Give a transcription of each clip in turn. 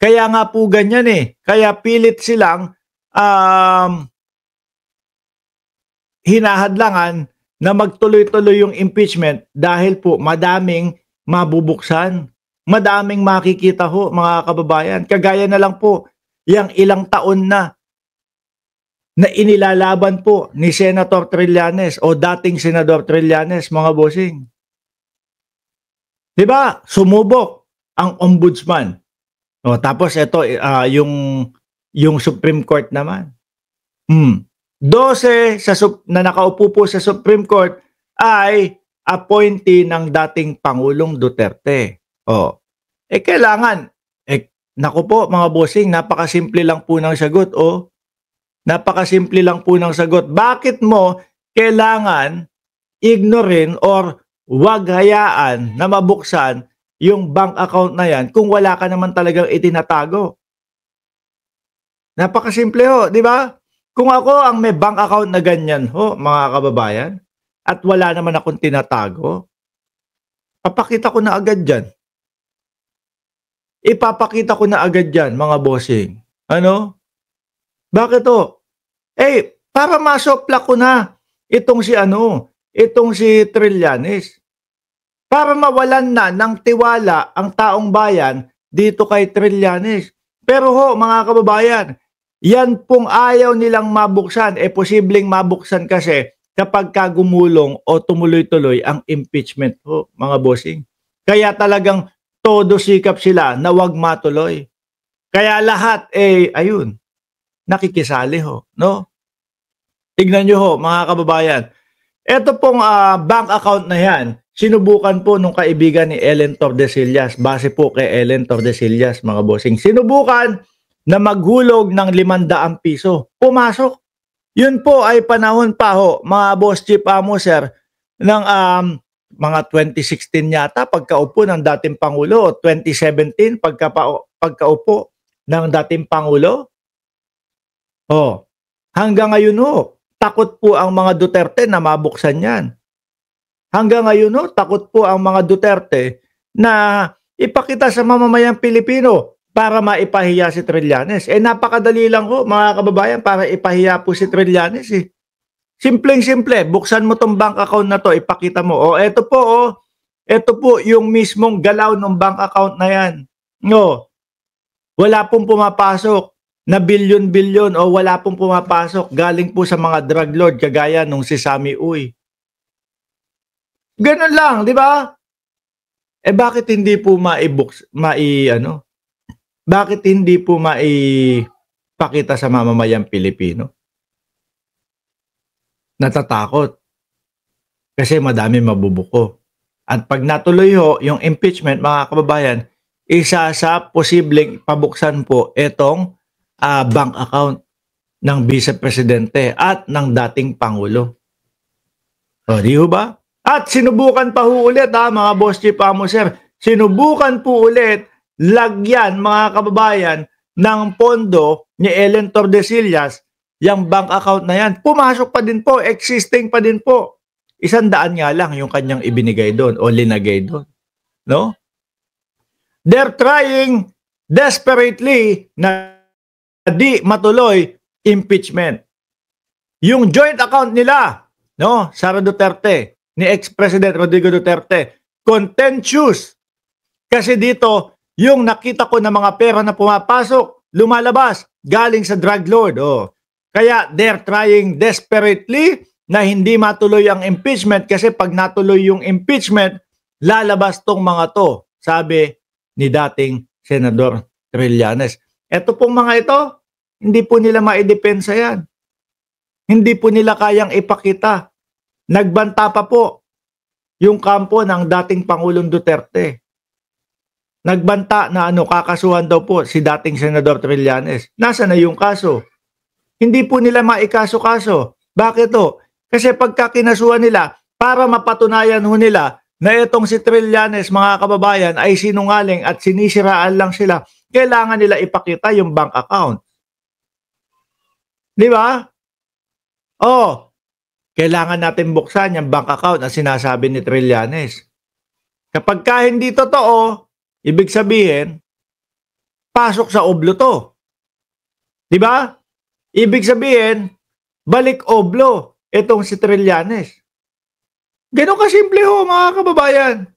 Kaya nga po ganyan eh. Kaya pilit silang hinahadlangan na magtuloy-tuloy yung impeachment dahil po madaming mabubuksan. Madaming makikita ho, mga kababayan. Kagaya na lang po, yung ilang taon na inilalaban po ni Senator Trillanes o dating Senador Trillanes, mga bossing. Diba? Sumubok ang ombudsman. O, tapos ito, yung Supreme Court naman. 12 na nakaupo po sa Supreme Court ay appointee ng dating Pangulong Duterte. O, kailangan, naku po mga bossing, napakasimple lang po ng sagot. O, napakasimple lang po ng sagot. Bakit mo kailangan ignorin or wag hayaan na mabuksan yung bank account na yan kung wala ka naman talagang itinatago? Napakasimple ho, di ba? Kung ako ang may bank account na ganyan ho, mga kababayan, at wala naman akong tinatago, papakita ko na agad dyan. Ipapakita ko na agad dyan, mga bossing. Ano? Bakit ho? Para masopla ko na itong si Trillanes. Para mawalan na ng tiwala ang taong bayan dito kay Trillanes. Pero ho, mga kababayan, yan pong ayaw nilang mabuksan, posibleng mabuksan kasi kapag gumulong o tumuloy-tuloy ang impeachment ho, mga bossing. Kaya talagang todo sikap sila na wag matuloy. Kaya lahat, ayun, nakikisali ho, no? Tignan nyo ho, mga kababayan. Ito pong bank account na yan, sinubukan po nung kaibigan ni Ellen Tordesillas, base po kay Ellen Tordesillas, mga bossing. Sinubukan na maghulog ng 500 piso. Pumasok. Yun po ay panahon pa ho, mga boss chief sir, ng mga 2016 yata, pagkaupo ng dating Pangulo, o 2017, pagkaupo ng dating Pangulo. Hanggang ngayon ho, takot po ang mga Duterte na mabuksan yan. Hanggang ngayon ho, takot po ang mga Duterte na ipakita sa mamamayang Pilipino para maipahiya si Trillanes. Napakadali lang ho, mga kababayan, para ipahiya po si Trillanes eh. Simpleng-simple, buksan mo tong bank account na to, ipakita mo. Ito po yung mismong galaw ng bank account na yan. Wala pong pumapasok na bilyon-bilyon o wala pong pumapasok galing po sa mga drug lord kagaya nung si Sammy Uy. Ganun lang, di ba? Bakit hindi po bakit hindi po maipakita sa mamamayang Pilipino? Natatakot. Kasi madami mabubuko. At pag natuloy ho yung impeachment, mga kababayan, isa sa posibleng pabuksan po itong bank account ng Vice Presidente at ng dating Pangulo. Di ho ba? At sinubukan pa ho ulit mga boss chief sir. Sinubukan po ulit lagyan, mga kababayan, ng pondo ni Ellen Tordesillas yung bank account na yan. Pumasok pa din po, existing pa din po. 100 nga lang yung kanyang ibinigay doon o linagay doon. No? They're trying desperately na di matuloy impeachment. Yung joint account nila, no, Sara Duterte, ni ex-President Rodrigo Duterte, contentious. Kasi dito, yung nakita ko na mga pera na pumapasok, lumalabas, galing sa drug lord. Kaya they're trying desperately na hindi matuloy ang impeachment kasi pag natuloy yung impeachment, lalabas tong mga to, sabi ni dating Senador Trillanes. Ito pong mga ito, hindi po nila maidepensa yan. Hindi po nila kayang ipakita. Nagbanta pa po yung kampo ng dating Pangulong Duterte. Nagbanta na kakasuhan daw po si dating Senador Trillanes. Nasaan na yung kaso? Hindi po nila maikaso-kaso. Bakit to? Kasi pagka kinasuhan nila, para mapatunayan ho nila na itong si Trillanes, mga kababayan, ay sinungaling at sinisiraan lang sila, kailangan nila ipakita yung bank account. Di ba? Kailangan natin buksan yung bank account na sinasabi ni Trillanes. Kapag hindi totoo, ibig sabihin, pasok sa oblo to. Di ba? Ibig sabihin, balik oblo itong si Trillanes. Ganun kasimple ho, mga kababayan.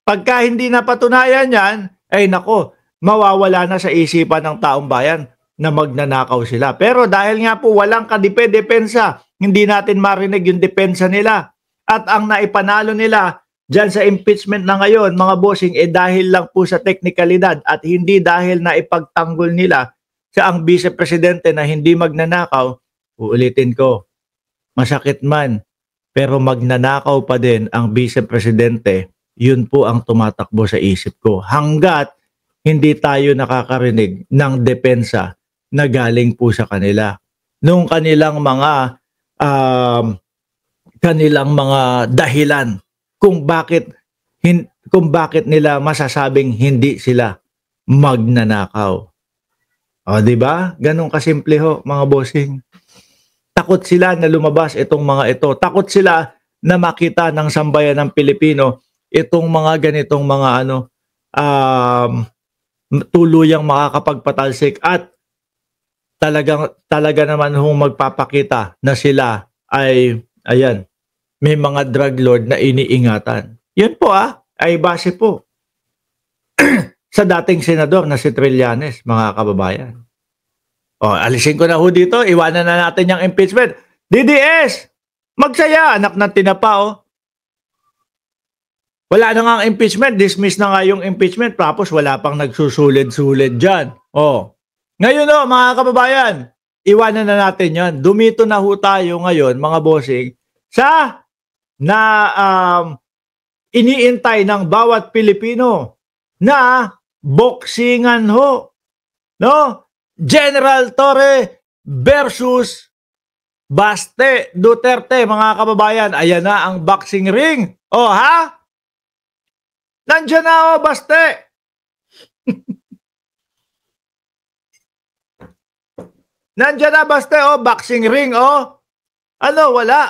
Pagka hindi napatunayan yan, ay nako, mawawala na sa isipan ng taong bayan na magnanakaw sila. Pero dahil nga po walang kadipe-depensa, hindi natin marinig yung depensa nila. At ang naipanalo nila dyan sa impeachment na ngayon, mga bossing, dahil lang po sa teknikalidad at hindi dahil na ipagtanggol nila sa ang vice-presidente na hindi magnanakaw. Uulitin ko, masakit man, pero magnanakaw pa din ang vice-presidente. Yun po ang tumatakbo sa isip ko. Hanggat hindi tayo nakakarinig ng depensa na galing po sa kanila. Nung kanilang mga dahilan kung bakit nila masasabing hindi sila magnanakaw. O, di ba? Ganun kasimple ho, mga bossing. Takot sila na lumabas itong mga ito. Takot sila na makita ng sambayan ng Pilipino itong mga ganitong mga tuluyang makakapagpatalsik at talaga naman magpapakita na sila ay ayan, may mga drug lord na iniingatan. Yun po ay base po sa dating senador na si Trillanes, mga kababayan. O, alisin ko na ho dito, iwanan na natin yung impeachment. DDS, magsaya, anak ng tinapa. Wala na nga ang impeachment, dismiss na nga yung impeachment, tapos wala pang nagsusulid-sulid dyan. Ngayon mga kababayan, iwanan na natin yan. Dumito na ho tayo ngayon, mga bossing, sa iniintay ng bawat Pilipino na boksingan ho. No? General Torre versus Baste Duterte, mga kababayan. Ayan na ang boxing ring. Nandiyan na Baste. Nandiyan na Baste, boxing ring, wala.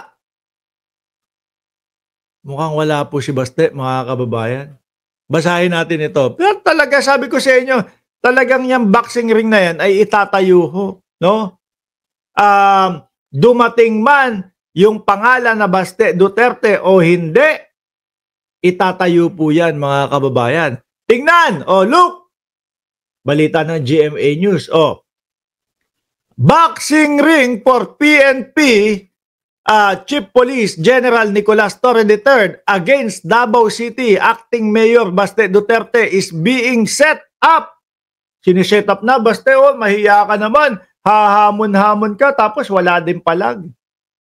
Mukhang wala po si Baste, mga kababayan. Basahin natin ito. Pero talaga, sabi ko sa inyo, talagang yung boxing ring na yan ay itatayo ho, no? Dumating man yung pangalan na Baste Duterte o hindi, itatayo po yan, mga kababayan. Tingnan, look! Balita ng GMA News, boxing ring for PNP Chief Police General Nicolas Torre III against Davao City Acting Mayor Baste Duterte is being set up. Siniset up na, Baste, mahiya ka naman. Hahamon-hamon ka, tapos wala din palag.